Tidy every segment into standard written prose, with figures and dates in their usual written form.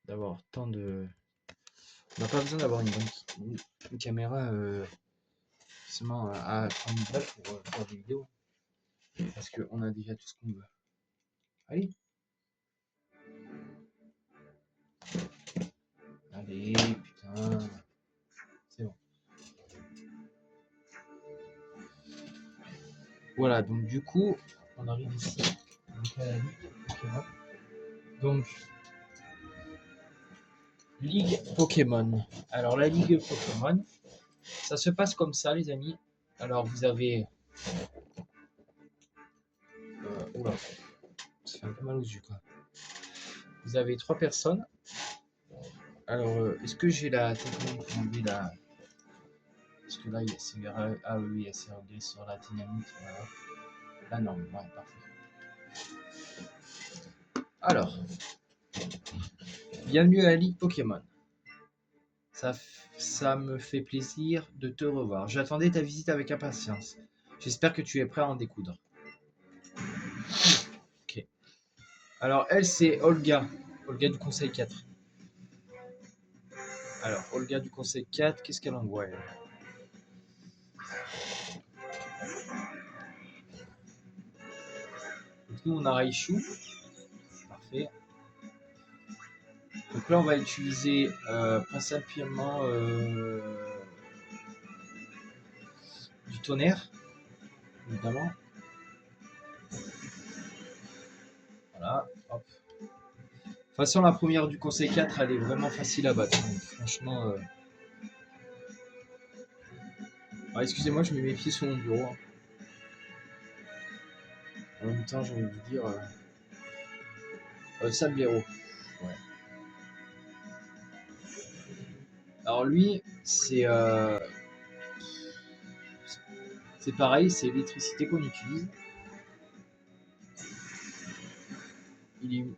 d'avoir tant de... On n'a pas besoin d'avoir une caméra seulement à 3000 balles pour faire des vidéos. Parce qu'on a déjà tout ce qu'on veut. Allez. Allez, putain. C'est bon. Voilà, donc du coup, on arrive ici. Donc à la Ligue Pokémon. Donc, Ligue Pokémon. Alors la Ligue Pokémon, ça se passe comme ça, les amis. Alors vous avez... oula, ça fait un peu mal aux yeux, quoi. Vous avez 3 personnes. Alors, est-ce que j'ai la technique pour enlever la... Parce que là, c'est... Ah oui, c'est réglé sur la dynamique. Voilà. Là, non, ouais, parfait. Alors, bienvenue à la Ligue Pokémon. Ça me fait plaisir de te revoir. J'attendais ta visite avec impatience. J'espère que tu es prêt à en découdre. Ok. Alors, elle, c'est Olga. Olga du Conseil 4. Alors, Olga du Conseil 4, qu'est-ce qu'elle envoie, elle? Donc, nous, on a Raichu. Parfait. Donc là, on va utiliser principalement du tonnerre, évidemment. Voilà, hop. De toute façon, la première du Conseil 4, elle est vraiment facile à battre. Donc, franchement... Ah, excusez-moi, je mets mes pieds sur mon bureau. Hein. En même temps, j'ai envie de vous dire... Sablero. Ouais. Alors lui, c'est pareil, c'est l'électricité qu'on utilise. Il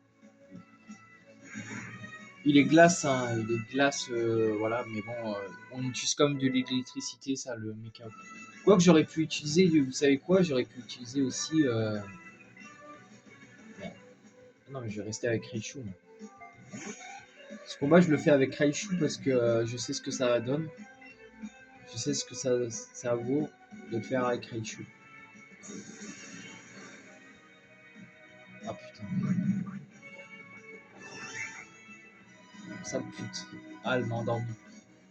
est glace, hein, il est glace, voilà, mais bon, on utilise comme de l'électricité, ça, le méca. Quoi que j'aurais pu utiliser, vous savez quoi, j'aurais pu utiliser aussi... Non, mais je vais rester avec Raichu. Ce combat, je le fais avec Raichu parce que je sais ce que ça donne. Je sais ce que ça vaut de le faire avec Raichu. Ah putain. Sale pute. Ah, elle m'a endormi.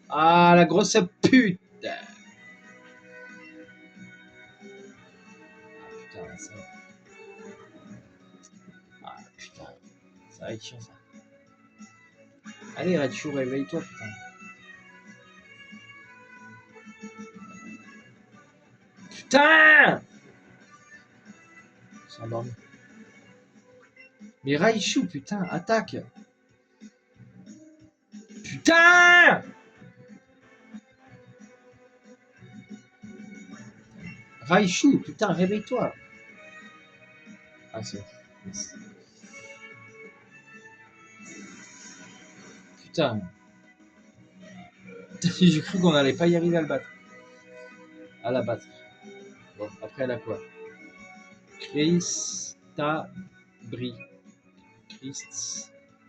Ah, la grosse pute. Ah putain, ça. Ah putain. Ça va être chiant ça. Allez, Raichu, réveille-toi, putain. Putain! Je suis endormi. Mais Raichu, putain, attaque! Putain! Raichu, putain, réveille-toi! Ah, c'est bon. Putain. J'ai cru qu'on allait pas y arriver à le battre. À la battre. Bon, après, elle a quoi? Cristabri.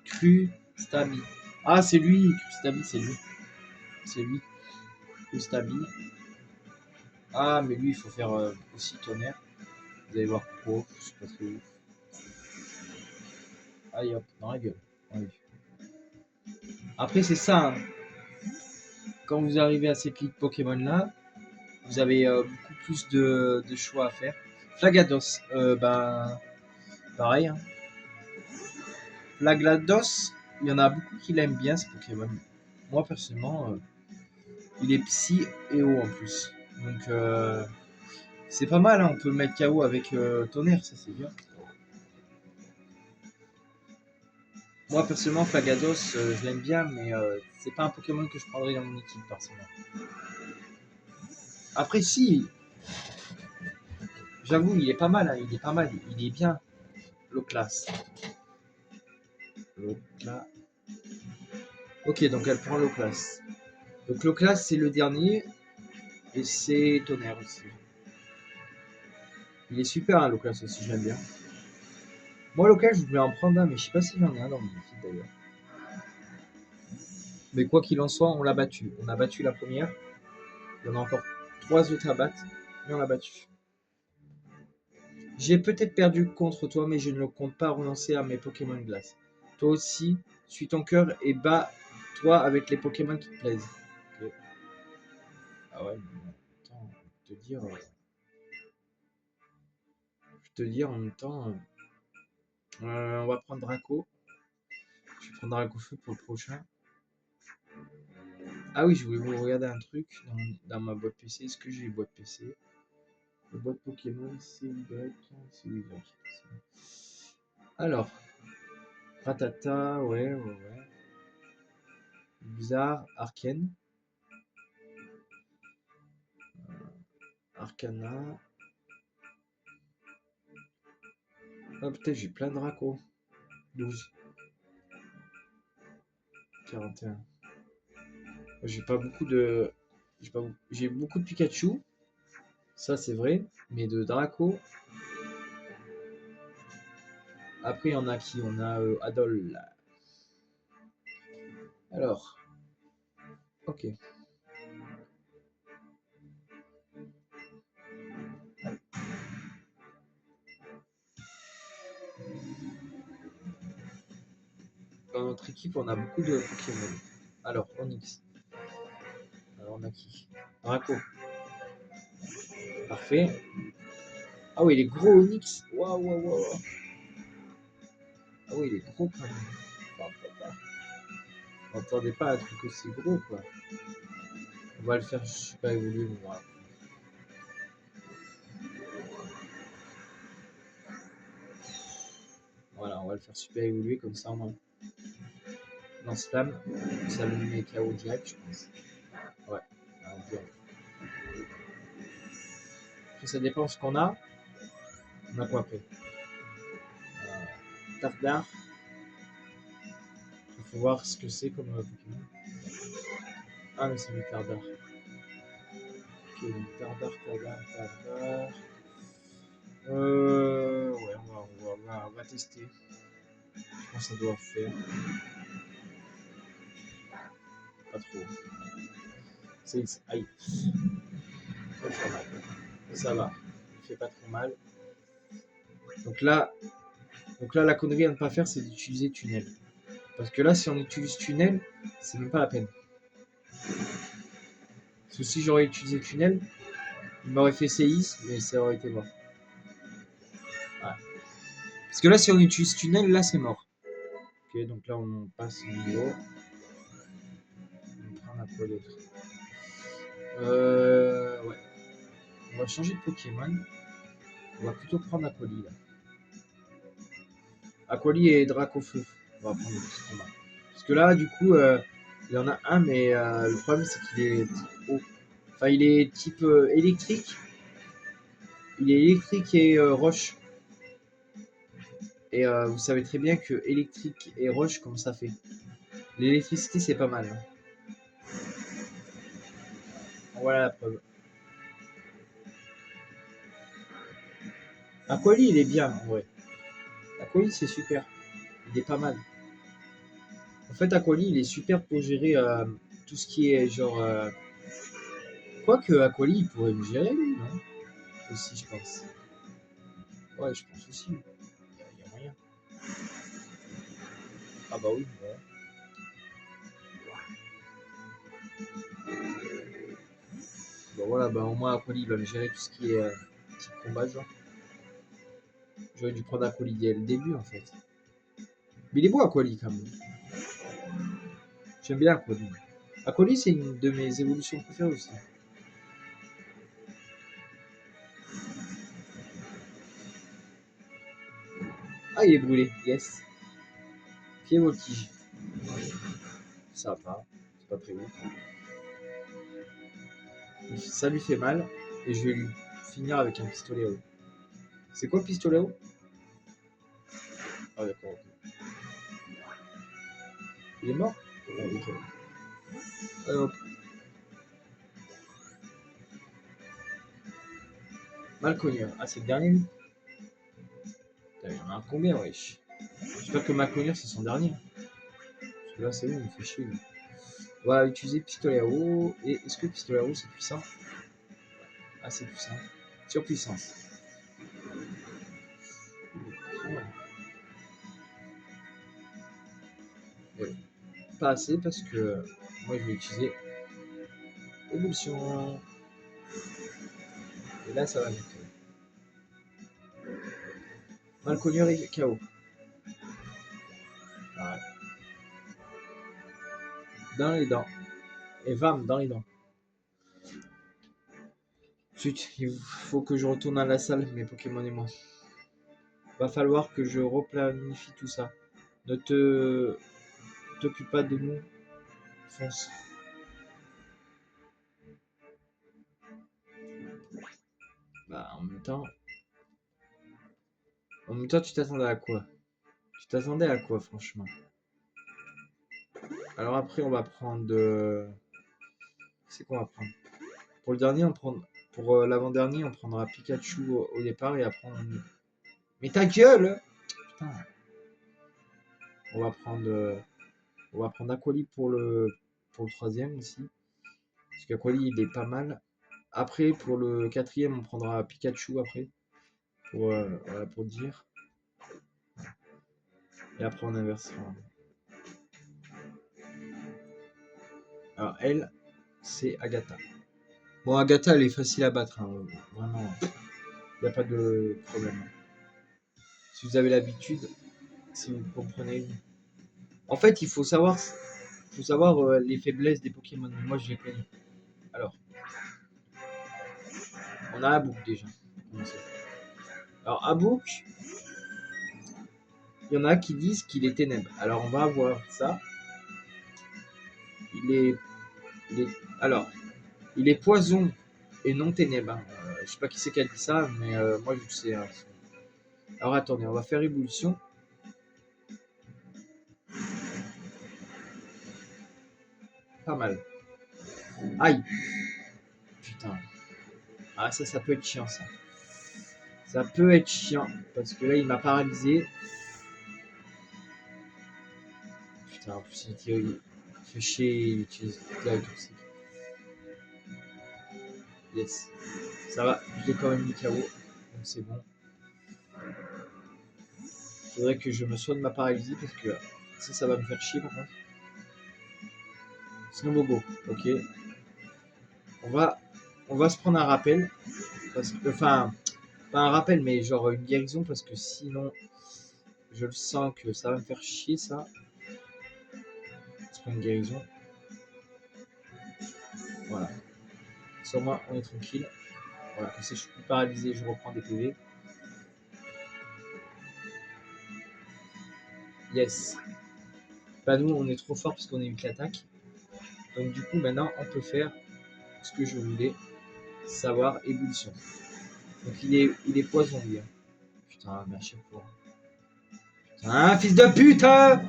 Crustabi. Ah, c'est lui! Crustabi, c'est lui. C'est lui. Crustabi. Ah, mais lui, il faut faire aussi tonnerre. Vous allez voir pourquoi. Je suis pas très ouf. Allez hop, dans la gueule. Allez. Après, c'est ça. Hein. Quand vous arrivez à cette ligue Pokémon là, vous avez beaucoup plus de choix à faire. Flagados, ben pareil. Hein. Flagados, il y en a beaucoup qui l'aiment bien ce Pokémon. Moi personnellement, il est psy et haut en plus. Donc c'est pas mal, hein. On peut le mettre KO avec tonnerre, ça c'est bien. Moi personnellement, Flagados, je l'aime bien, mais c'est pas un Pokémon que je prendrais dans mon équipe personnellement. Après si, j'avoue, il est pas mal, hein. Il est pas mal, il est bien. Low class. Low class. Ok, donc elle prend low class. Donc low class c'est le dernier et c'est tonnerre aussi. Il est super, hein, low class aussi, j'aime bien. Moi, local, je voulais en prendre un, mais je sais pas si j'en ai un dans mon équipe d'ailleurs. Mais quoi qu'il en soit, on l'a battu. On a battu la première. Il y en a encore 3 autres à battre, mais on l'a battu. J'ai peut-être perdu contre toi, mais je ne compte pas renoncer à mes Pokémon glace. Toi aussi, suis ton cœur et bats-toi avec les Pokémon qui te plaisent. Ok. Ah ouais, mais attends, je te dire en même temps, on va prendre Draco. Je vais prendre Draco Feu pour le prochain. Ah oui, je voulais vous regarder un truc dans ma boîte PC. Est-ce que j'ai une boîte PC? La boîte Pokémon, c'est Y. C'est Y. Alors, Ratata, ouais. Bizarre, Arcane, Arcana. Ah putain, j'ai plein de Draco. 12, 41. J'ai pas beaucoup de. J'ai beaucoup de Pikachu, ça c'est vrai, mais de Draco. Après, il y en a qui? On a Adol. Alors, ok. Dans notre équipe, on a beaucoup de Pokémon. Alors, Onix. Alors, on a qui? Draco. Parfait. Ah oui, il est gros Onix. Waouh. Ah oui, il est gros quand même. On n'entendait pas un truc aussi gros, quoi. On va le faire super évoluer, moi. Voilà, on va le faire super évoluer comme ça, moi. Lance-flamme, ça le met KO direct, je pense. Ouais, direct. Après, ça dépend de ce qu'on a. On a quoi après? Tardar. Il faut voir ce que c'est comme Pokémon. Ah, mais c'est du Tardar. Ok, donc Tardar. Ouais, on va tester. Je pense que ça doit faire. Pas trop. Aïe. Ça fait mal. Ça va. Il fait pas trop mal. Donc là, la connerie à ne pas faire, c'est d'utiliser tunnel. Parce que là, si on utilise tunnel, c'est même pas la peine. Parce que si j'aurais utilisé tunnel, il m'aurait fait séisme, mais ça aurait été mort. Ouais. Parce que là, si on utilise tunnel, là, c'est mort. Ok, donc là, on passe au niveau. On prend un peu d'autre. Ouais. On va changer de Pokémon. On va plutôt prendre Aquali, là. Aquali et Dracofeu. On va prendre le petit combat. Parce que là, du coup, il y en a un, mais le problème, c'est qu'il est type eau. Enfin, il est type électrique. Il est électrique et roche. Et vous savez très bien que électrique et roche, comme ça fait. L'électricité, c'est pas mal. Voilà la preuve. Aquali, il est bien, en vrai. Aquali, c'est super. Il est pas mal. En fait, Aquali, il est super pour gérer tout ce qui est genre. Quoique Aquali, il pourrait me gérer, lui, non? Aussi, je pense. Ouais, je pense aussi. Il y a moyen. Ah bah oui, ouais. Bon voilà, bah au moins Aquali, il va me gérer tout ce qui est petit combat, genre. J'aurais dû prendre Aquali dès le début, en fait. Mais il est beau, Aquali, quand même. J'aime bien Aquali. Aquali, c'est une de mes évolutions préférées aussi. Ah, il est brûlé, yes. Pied voltige. Ça va, c'est pas très ouf. Ça lui fait mal, et je vais lui finir avec un pistolet à eau. C'est quoi le pistolet à eau? Ah d'accord, ok. Il est mort? Ah, ok. Hop. Malcogneur. Ah, c'est le dernier lui? Putain, il y en a combien, wesh? J'espère que Maclonier c'est son dernier. Parce que là, c'est bon, il me fait chier. Lui. On va utiliser pistolet à eau. Et est-ce que pistolet à eau c'est puissant? Ah, c'est puissant. Surpuissance. Ouais. Pas assez parce que moi je vais utiliser évolution. Et là, ça va vite. Malconnier et KO. Ouais. Dans les dents. Et vam, dans les dents. Ensuite, il faut que je retourne à la salle, mes Pokémon et moi. Va falloir que je replanifie tout ça. Ne t'occupe pas de nous. Fonce. Bah, en même temps, tu t'attendais à quoi? Tu t'attendais à quoi, franchement? Alors après, on va prendre. C'est quoi on va prendre? Pour le dernier, on prend. Pour l'avant-dernier, on prendra Pikachu au départ et après on. Mais ta gueule! Putain. On va prendre. On va prendre Aquali pour le troisième aussi. Parce qu'Aquali, il est pas mal. Après, pour le quatrième, on prendra Pikachu après. Voilà, pour dire. Et après, on inversera. Alors, elle, c'est Agatha. Bon, Agatha, elle est facile à battre. Hein. Vraiment, il n'y a pas de problème. Si vous avez l'habitude, si vous comprenez. En fait, faut savoir les faiblesses des Pokémon. Moi, je les connais. Alors, on a Abouk déjà. Alors, Abouk, il y en a qui disent qu'il est ténèbres. Alors, on va voir ça. Il est, alors, il est poison et non ténèbres. Hein. Je sais pas qui c'est qui a dit ça, mais moi, je sais. Hein. Alors, attendez, on va faire ébullition. Pas mal. Aïe. Putain. Ah, ça peut être chiant, ça. Ça peut être chiant. Parce que là, il m'a paralysé. Putain, en plus, il fait chier, il utilise la toxique. Yes. Ça va, je l'ai quand même mis KO. Donc, c'est bon. Faudrait que je me soigne ma paralysie parce que ça va me faire chier, par contre. Snowbogo, ok. On va se prendre un rappel. Parce que, enfin, pas un rappel, mais genre une guérison parce que sinon, je le sens que ça va me faire chier, ça. On se prend une guérison. Voilà. Sur moi, on est tranquille. Voilà, comme ça, je suis plus paralysé, je reprends des PV. Yes. Bah, nous, on est trop fort parce qu'on a eu l'attaque. Donc, du coup, maintenant, on peut faire ce que je voulais savoir ébullition. Donc, il est poison, lui. Hein. Putain, mais à chaque fois. Putain, fils de pute! Hein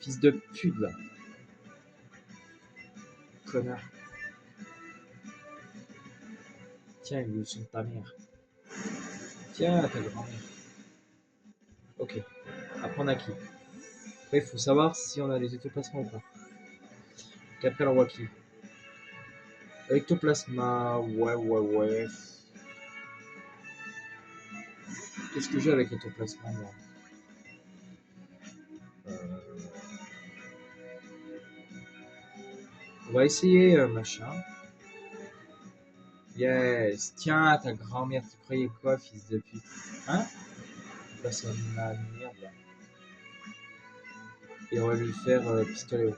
fils de pute, là. Connard. Tiens, ébullition de ta mère. Tiens, ta grand-mère. Ok. Après, on a qui? Après, il faut savoir si on a des ectoplasmas ou pas. Et après, on voit qui? Ectoplasma, ouais. Qu'est-ce que j'ai avec ectoplasma, moi On va essayer, machin. Yes. Tiens, ta grand-mère, tu croyais quoi, fils de pute? Hein? Là, c'est ma merde, là. Et on va lui faire pistolet.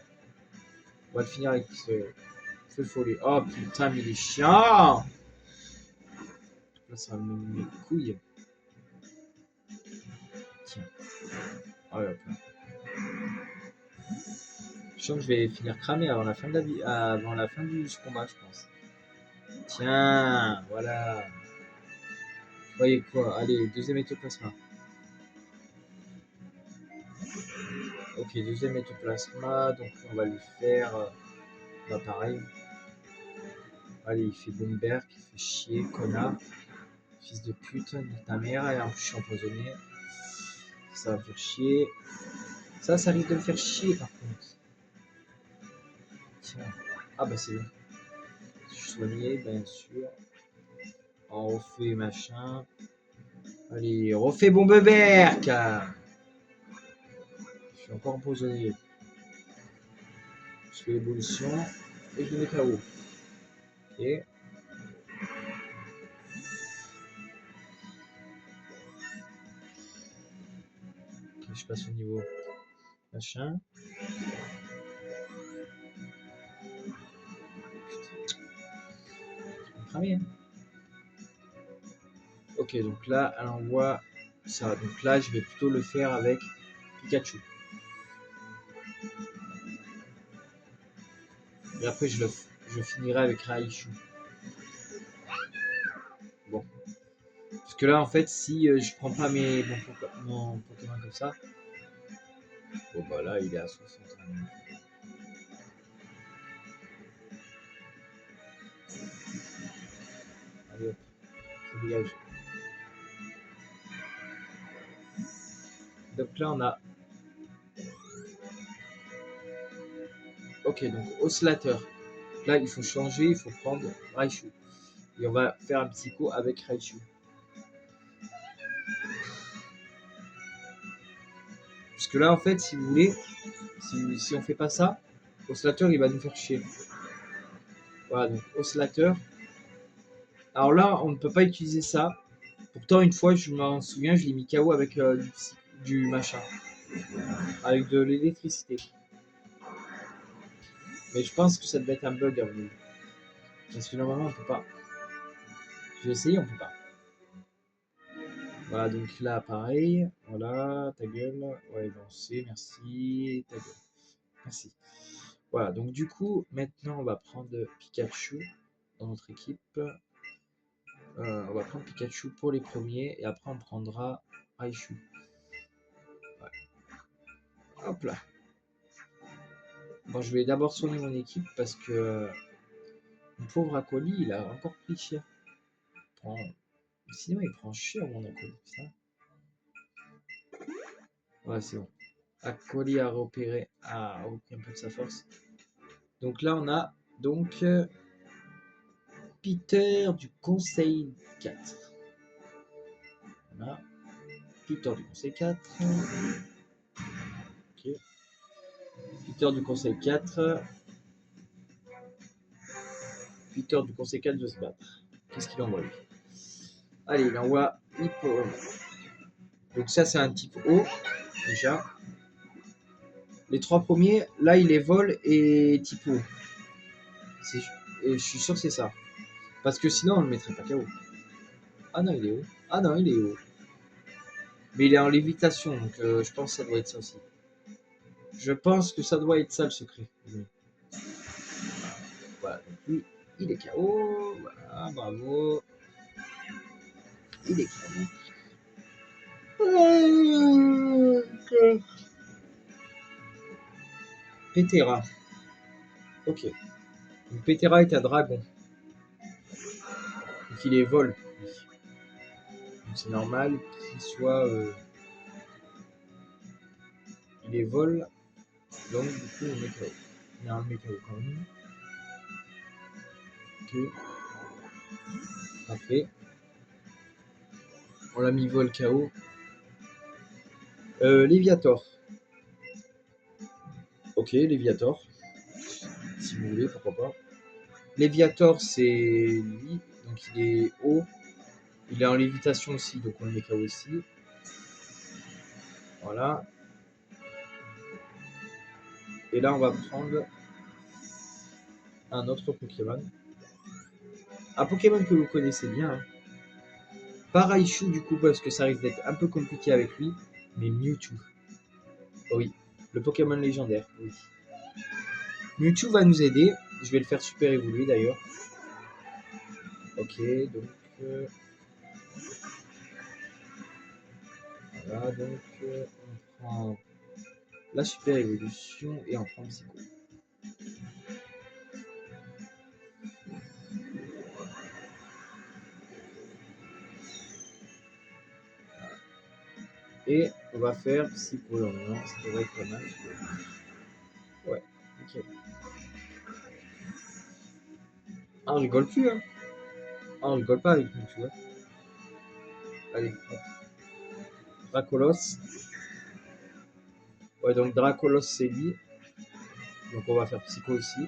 On va le finir avec pistolet. Feu follet. Oh putain, mais il est chiant! Là, ça me met mes couilles. Tiens. Oh, hop là. Je sens que je vais finir cramé avant la fin de la vie, avant la fin du combat, je pense. Tiens, voilà. Vous voyez quoi? Allez, deuxième ectoplasma. Ok, deuxième ectoplasma, donc on va lui faire. Bah, pareil. Allez, il fait Boomberg, il fait chier, connard. Fils de pute, nique ta mère, et en plus je suis empoisonné. Ça va me faire chier. Ça risque de me faire chier par contre. Tiens. Ah bah c'est bon. Je suis soigné, bien sûr. On refait machin. Allez, refais Bombeberg. Je suis encore empoisonné. Je fais l'évolution et je le mets KO. Ok. Ok, je passe au niveau machin. Hein. Ok, donc là, elle envoie ça. Donc là, je vais plutôt le faire avec Pikachu. Et après, je finirai avec Raichu. Bon. Parce que là, en fait, si je prends pas mon Pokémon comme ça, bon bah là, il est à 60 ans. Allez hop, ça dégage. Donc là, on a... Ok, donc oscillateur. Là, il faut changer, il faut prendre Raichu. Et on va faire un psycho avec Raichu. Parce que là, en fait, si vous voulez, si on fait pas ça, oscillateur, il va nous faire chier. Voilà, donc oscillateur. Alors là, on ne peut pas utiliser ça. Pourtant, une fois, je m'en souviens, je l'ai mis KO avec du machin. Avec de l'électricité. Mais je pense que ça devait être un bug à vous. Parce que normalement, on peut pas. J'ai essayé, on peut pas. Voilà, donc là, pareil. Voilà, ta gueule. Ouais, lancé, merci. Ta gueule. Merci. Voilà, donc du coup, maintenant, on va prendre Pikachu dans notre équipe. On va prendre Pikachu pour les premiers. Et après, on prendra Raichu. Ouais. Hop là. Bon, je vais d'abord soigner mon équipe parce que mon pauvre Acoly, il a encore pris cher. Sinon, il prend cher, mon Acoly. Putain. Ouais, c'est bon. Acoly a repéré, a repris un peu de sa force. Donc là, on a donc Peter du Conseil 4. Voilà. Peter du Conseil 4. Ok. Peter du Conseil 4. Peter du Conseil 4 veut se battre. Qu'est-ce qu'il envoie lui? Allez, il envoie Hippo. Donc ça, c'est un type O, déjà. Les trois premiers, là, il est vol et type O. Et je suis sûr que c'est ça. Parce que sinon, on le mettrait pas KO. Ah non, il est haut. Ah non, il est haut. Mais il est en lévitation, donc je pense que ça doit être ça aussi. Je pense que ça doit être ça le secret. Voilà, donc lui, il est KO. Voilà, bravo. Il est KO. Pétera. Ok. Donc Pétera est un dragon. Donc il est vol. Lui. Donc c'est normal qu'il soit. Il est vol. Donc du coup, on met KO. Il y a un met KO quand même. Ok. Parfait. On l'a mis vol KO. Léviator. Ok, Léviator. Si vous voulez, pourquoi pas. Léviator, c'est lui. Donc il est haut. Il est en lévitation aussi, donc on le met KO aussi. Voilà. Et là, on va prendre un autre Pokémon. Un Pokémon que vous connaissez bien. Hein. Pas Raichu du coup, parce que ça risque d'être un peu compliqué avec lui. Mais Mewtwo. Oh oui, le Pokémon légendaire. Oui. Mewtwo va nous aider. Je vais le faire super évoluer d'ailleurs. Ok, donc... voilà, donc on prend la super évolution et on prend Psycho. Et on va faire psy pour le moment, ça devrait être pas mal. Ouais, ok. Ah, on rigole plus, hein. Ah, on rigole pas avec nous, tu vois. Allez, hop. Dracolos. Ouais, donc Dracolos, c'est lui. Donc on va faire Psycho aussi.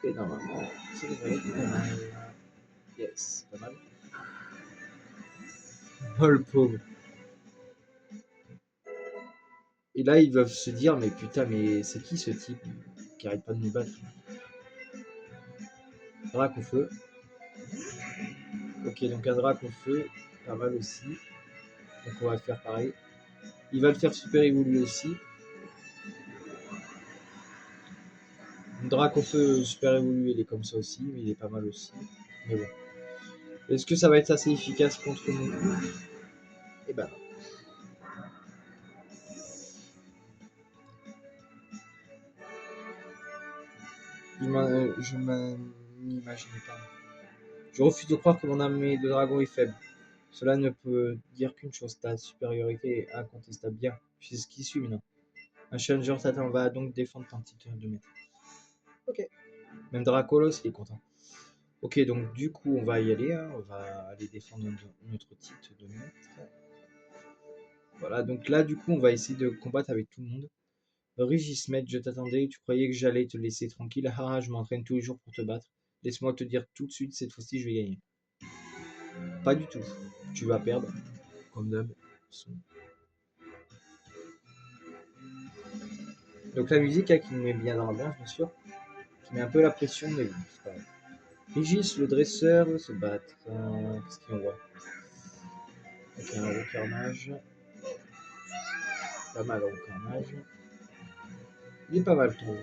Et normalement, ça devrait être pas mal. Yes, pas mal. Oh, le pauvre. Et là, ils doivent se dire, mais putain, mais c'est qui ce type qui arrête pas de nous battre? Drac au feu. Ok, donc un drac au feu, pas mal aussi. Donc on va faire pareil. Il va le faire super évoluer aussi. Un drac au feu super évolué, il est comme ça aussi, mais il est pas mal aussi. Mais bon. Est-ce que ça va être assez efficace contre nous? Eh ben non. Je m'imaginais pas. Je refuse de croire que mon armée de dragons est faible. Cela ne peut dire qu'une chose, ta supériorité est incontestable. Bien, c'est ce qui suit maintenant. Un challenger t'attend, va donc défendre ton petit 2 mètres. Ok. Même Dracolos, il est content. Ok, donc du coup, on va y aller. Hein. On va aller défendre notre titre de mètres. Voilà, donc là, du coup, on va essayer de combattre avec tout le monde. Rigismet, je t'attendais, tu croyais que j'allais te laisser tranquille. Haha, je m'entraîne tous les jours pour te battre. Laisse-moi te dire tout de suite, cette fois-ci, je vais gagner. Pas du tout. Tu vas perdre, comme d'hab. Donc la musique hein, qui me met bien dans l'ambiance, bien sûr. Qui met un peu la pression, mais bon, c'est pas grave. Régis, le dresseur, se battre. Qu'est-ce qu'on voit? Ok, un gros carnage. Pas mal, gros carnage. Il est pas mal ton.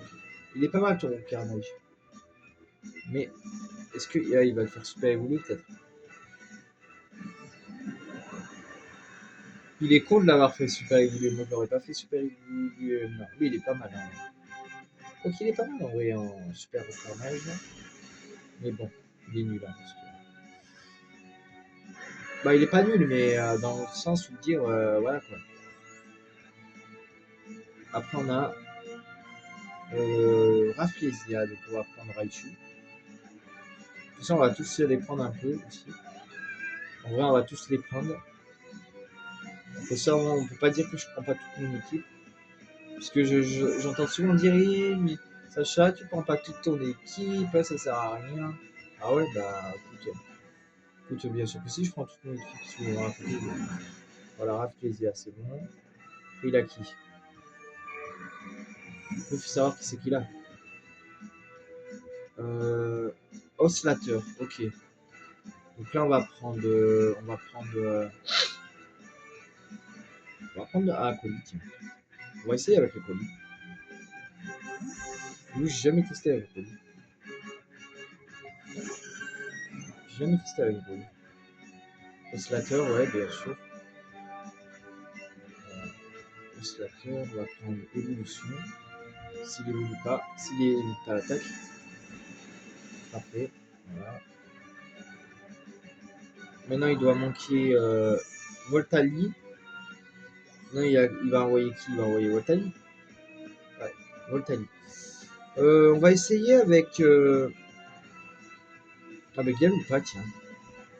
Il est pas mal ton carnage. Mais est-ce que il va le faire super évoluer peut-être? Il est con de l'avoir fait super évoluer. Moi, je l'aurais pas fait super évoluer. Non, lui, il est pas mal. Hein. Donc, il est pas mal en vrai en super carnage. Mais bon, il est nul. Hein, parce que... Bah, il est pas nul, mais dans le sens où dire, voilà quoi. Après, on a Rafflesia, donc on va prendre Raichu. De toute façon, on va tous les prendre un peu aussi. En vrai, on va tous les prendre. Et ça, on peut pas dire que je prends pas toute mon équipe. Parce que j'entends souvent dire, eh, mais Sacha, tu prends pas toute ton équipe, ça sert à rien. Ah ouais, bah écoute, bien sûr que si, je prends toute mon équipe sur Rafflesia. Voilà, Rafflesia, c'est bon. Et il a qui? Il faut savoir qui c'est qu'il a. Euh, Oscillateur, ok. Donc là, on va prendre. Colis, tiens. On va essayer avec le colis. Lui, j'ai jamais testé avec le colis. J'ai jamais testé avec le colis. Oscillateur, ouais, bien sûr. Oscillateur, on va prendre évolution. S'il évolue pas, s'il évolue pas l'attaque. Parfait. Voilà. Maintenant, il doit manquer Voltali. Non, il va envoyer qui? Il va envoyer Voltali. Ouais, Voltali. On va essayer avec. Avec Galoupa, tiens.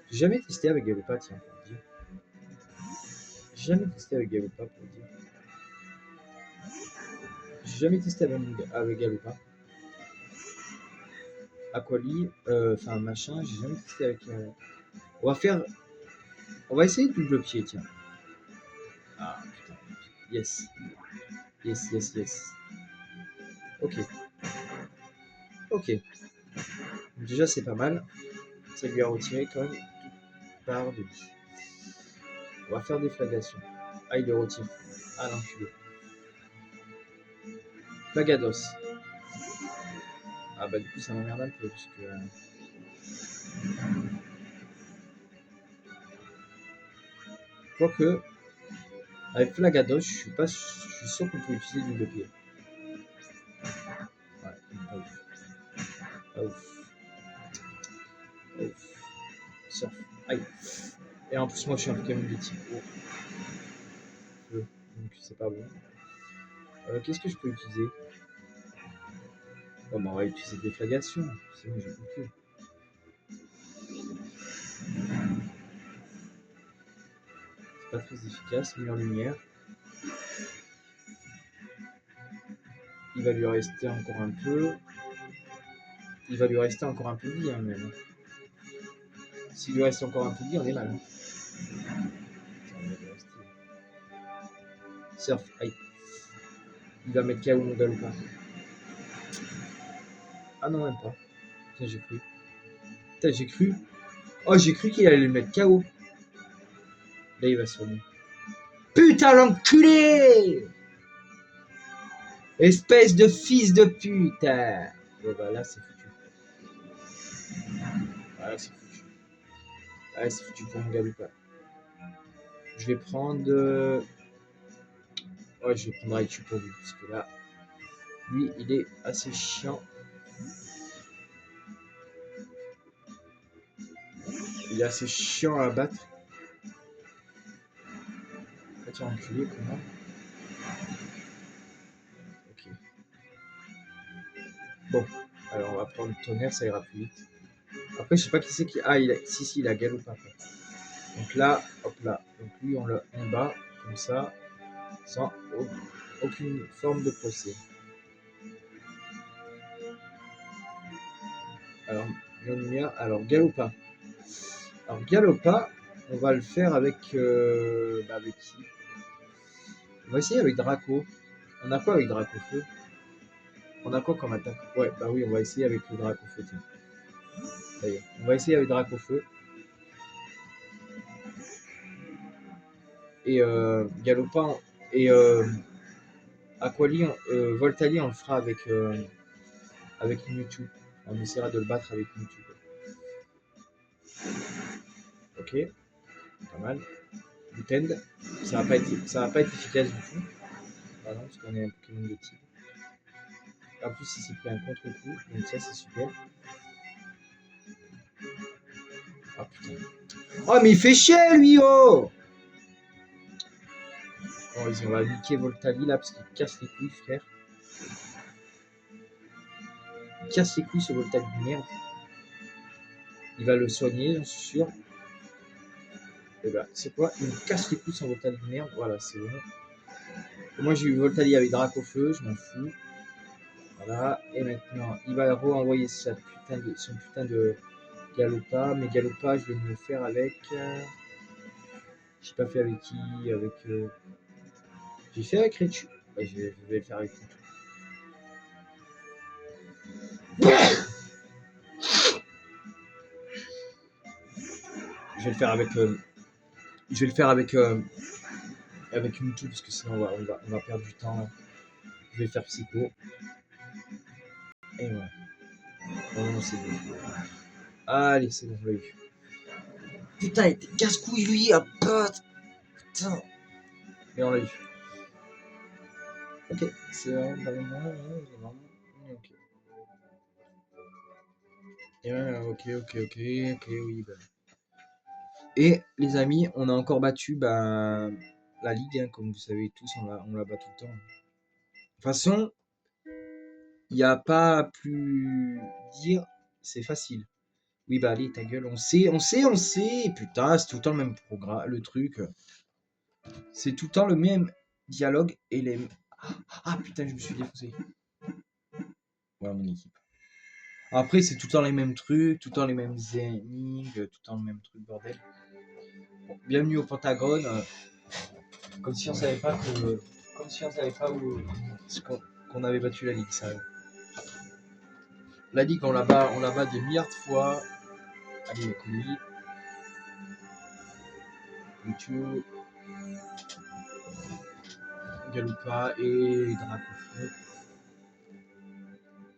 J'ai jamais testé avec Galoupa, tiens, pour le dire. J'ai jamais testé avec Galoupa, pour le dire. J'ai jamais testé avec Galoupa. Aquali, enfin machin, j'ai jamais testé avec. On va faire. On va essayer double pied, tiens. Ah putain. Yes. Yes, yes, yes. Ok. Ok. Déjà, c'est pas mal. Ça lui a retiré quand même toute part de vie. On va faire des flagations. Ah, il le retire. Ah non, tu veux. Flagados. Ah bah du coup, ça m'emmerde un peu, parce que. Quoique, avec Flagados, je suis sûr qu'on peut utiliser double pied. Ouais, pas ouf. Pas ouf. Pas ouf. Surf. Aïe. Et en plus, moi, je suis un Pokémon de type eau. peu, donc c'est pas bon. Qu'est-ce que je peux utiliser? Bon, bah, on va utiliser déflagration, sinon j'ai compris. C'est pas très efficace, mis en lumière. Il va lui rester encore un peu. Il va lui rester encore un peu de vie, hein, même. S'il lui reste encore un peu de vie, on est mal. Hein. Surf, aïe. Il va mettre KO mon gars ou pas? Ah non, même pas. Putain, j'ai cru. Putain, j'ai cru. Oh, j'ai cru qu'il allait le mettre KO. Là, il va soigner. Putain, l'enculé! Espèce de fils de pute! Bon, bah là, c'est foutu. Voilà, c'est foutu. Ah, c'est foutu pour mon gars ou pas. Je vais prendre. Ouais, je vais prendre Raichu pour lui. Parce que là, lui, il est assez chiant. Il est assez chiant à battre. Tu enculé, comment? Ok. Bon, alors on va prendre tonnerre, ça ira plus vite. Après, je sais pas qui c'est qui. Ah, il a. Si, il a galop pas. Donc là, hop là. Donc lui, on le bat comme ça, sans aucune forme de procès. Alors, lumière. Alors, Galopa. Alors, Galopa, on va le faire avec. Avec qui? On va essayer avec Draco. On a quoi avec Draco Feu? On a quoi comme attaque? Ouais, bah oui, on va essayer avec le Draco Feu. Tiens. D'ailleurs, on va essayer avec Draco Feu. Et Galopa. Et Aquali, Voltali, on le fera avec Mewtwo. On essaiera de le battre avec Mewtwo. Ok, pas mal. Butend, ça va pas être efficace du tout. Ah non, parce qu'on est un Pokémon de type. En plus, il s'est pris un contre-coup, donc ça c'est super. Ah putain. Oh, mais il fait chier lui, oh! Bon, vas-y, on va niquer Voltali là, parce qu'il casse les couilles, frère. Il casse les couilles ce Voltali de merde. Il va le soigner, j'en suis sûr. Et bah, c'est quoi? Il me casse les couilles son Voltali de merde. Voilà, c'est bon. Et moi j'ai eu Voltali avec Dracofeu, je m'en fous. Voilà, et maintenant il va renvoyer son putain de Galopa, mais Galopa je vais me le faire avec. J'ai pas fait avec qui? Avec. J'ai fait avec Raichu. Ouais, je vais le faire avec Raichu. Je vais le faire avec. Je vais le faire avec Mewtwo parce que sinon on va perdre du temps. Là. Je vais faire Psycho. Et voilà. Non, c'est bon. Allez, c'est bon, on l'a eu. Putain, il était casse-couille lui, à pote. Putain. Et on l'a eu. Ok, c'est vraiment. Ok. Ok, oui. Bah. Et les amis, on a encore battu la Ligue, hein, comme vous savez tous, on la bat tout le temps. De toute façon, il n'y a pas à plus dire, c'est facile. Oui, bah allez, ta gueule, on sait. Putain, c'est tout le temps le même programme, le truc. C'est tout le temps le même dialogue et les. Ah putain, je me suis défoncé. Voilà mon équipe. Après, c'est tout le temps les mêmes trucs, tout le temps les mêmes énigmes, tout le temps le même truc, bordel. Bon, bienvenue au Pentagone. Comme si on savait pas que. Comme si on savait pas qu'on avait battu la Ligue, ça. La Ligue, on la bat des milliards de fois. Allez, avec lui. Mewtwo. Galupa et Dracofeu.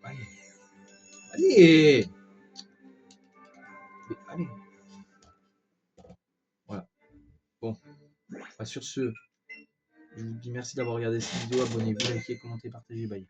Allez. Allez. Mais allez. Voilà. Bon. Bah, sur ce, je vous dis merci d'avoir regardé cette vidéo. Abonnez-vous, likez, commentez, partagez. Bye.